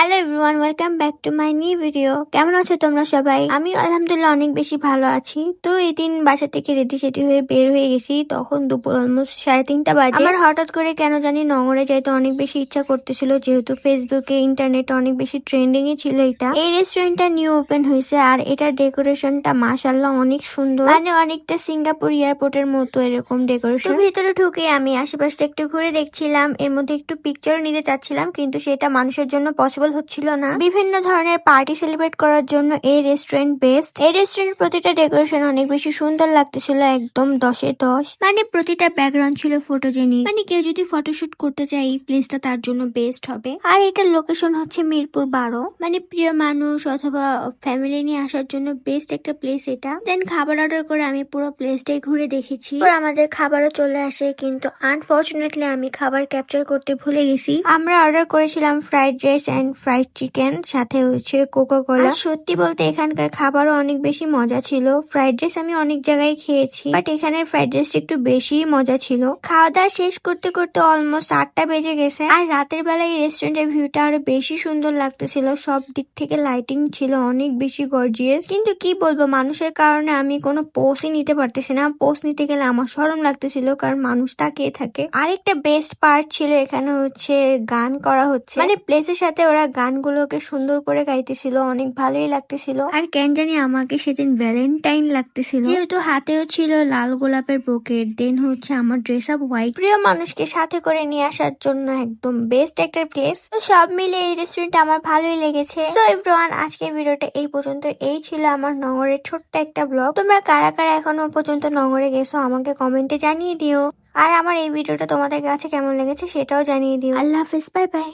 Hello everyone, welcome back to my new video. কেমন আছো তোমরা সবাই? আমি আলহামদুলিল্লাহ অনেক বেশি ভালো আছি। তো এই দিন বাসা থেকে রেডি সেডি হয়ে বের হয়ে গেছি, তখন দুপুর অলমোস্ট 3:30 বাজে। আমার হঠাৎ করে কেন জানি নগরে যাইতে অনেক বেশি ইচ্ছা করতেছিল, যেহেতু ফেসবুকে ইন্টারনেটে অনেক বেশি ট্রেন্ডিং এ ছিল এটা। এই রেস্টুরেন্টটা নিউ ওপেন হয়েছে আর এটার ডেকোরেশনটা মাশাআল্লাহ অনেক সুন্দর, মানে অনেকটা সিঙ্গাপুর এয়ারপোর্টের মতো এরকম ডেকোরেশন। ভিতরে ঢুকে আমি আশেপাশে একটু ঘুরে দেখছিলাম, এর মধ্যে একটু পিকচারও নিতে চাচ্ছিলাম, কিন্তু সেটা মানুষের জন্য পসিবল হচ্ছিল না। বিভিন্ন ধরনের পার্টি সেলিব্রেট করার জন্য এই রেস্টুরেন্ট বেস্ট। এই রেস্টুরেন্টের প্রতিটা ডেকোরেশন অনেক বেশি সুন্দর লাগতেছিল, একদম 10-এ 10। মানে প্রতিটা ব্যাকগ্রাউন্ড ছিল ফটোজেনিক, মানে কেউ যদি ফটোশুট করতে চায় এই প্লেসটা তার জন্য বেস্ট হবে। আর এটার লোকেশন হচ্ছে মিরপুর 12, মানে প্রিয় মানুষ অথবা ফ্যামিলি নিয়ে আসার জন্য বেস্ট একটা প্লেস এটা। দেন খাবার অর্ডার করে আমি পুরো প্লেসটাই ঘুরে দেখেছি। আমাদের খাবারও চলে আসে, কিন্তু আনফরচুনেটলি আমি খাবার ক্যাপচার করতে ভুলে গেছি। আমরা অর্ডার করেছিলাম fried rice and fried chicken, সাথে হচ্ছে কোকা কোলা। সত্যি বলতে এখানকার খাবারও অনেক বেশি মজা ছিল। ফ্রাইড রাইস আমি অনেক জায়গায় খেয়েছি, বাট এখানের ফ্রাইড রাইসটা একটু বেশি মজা ছিল। খাওয়া দাওয়া শেষ করতে করতে অলমোস্ট 8টা বেজে গেছে। আর রাতের বেলা এই রেস্টুরেন্টের ভিউটা আরো বেশি সুন্দর লাগতেছিল, সব দিক থেকে লাইটিং ছিল অনেক বেশি গর্জিয়াস। কিন্তু কি বলবো, মানুষের কারণে আমি কোনো পোস্টই নিতে পারতেছি না। পোস্ট নিতে গেলে আমার শরম লাগতেছিল, কারণ মানুষ তাকিয়ে থাকে। আরেকটা বেস্ট পার্ট ছিল এখানে হচ্ছে গান করা হচ্ছে, মানে প্লেসের সাথে ওরা গানগুলোকে সুন্দর করে গাইতেছিল, অনেক ভালোই লাগতেছিল। আর কেন জানি আমাকে সেদিন ভ্যালেন্টাইন লাগতেছিল, যেহেতু হাতেও ছিল লাল গোলাপের বুকেট। দেন হচ্ছে আমার ড্রেস আপ হোয়াইট। প্রিয় মানুষকে সাথে করে নিয়ে আসার জন্য একদম বেস্ট একটা প্লেস। তো সব মিলে এই রেস্টুরেন্ট আমার ভালোই লেগেছে। তো এভরিওয়ান, আজকে ভিডিওটা এই পর্যন্ত। এই ছিল আমার নগরের ছোট্ট একটা ব্লগ। তোমরা কারা কারা এখনো পর্যন্ত নগরে গেছো আমাকে কমেন্টে জানিয়ে দিও। আর আমার এই ভিডিওটা তোমাদের কাছে কেমন লেগেছে সেটাও জানিয়ে দিও। আল্লাহ হাফিজ, বাই বাই।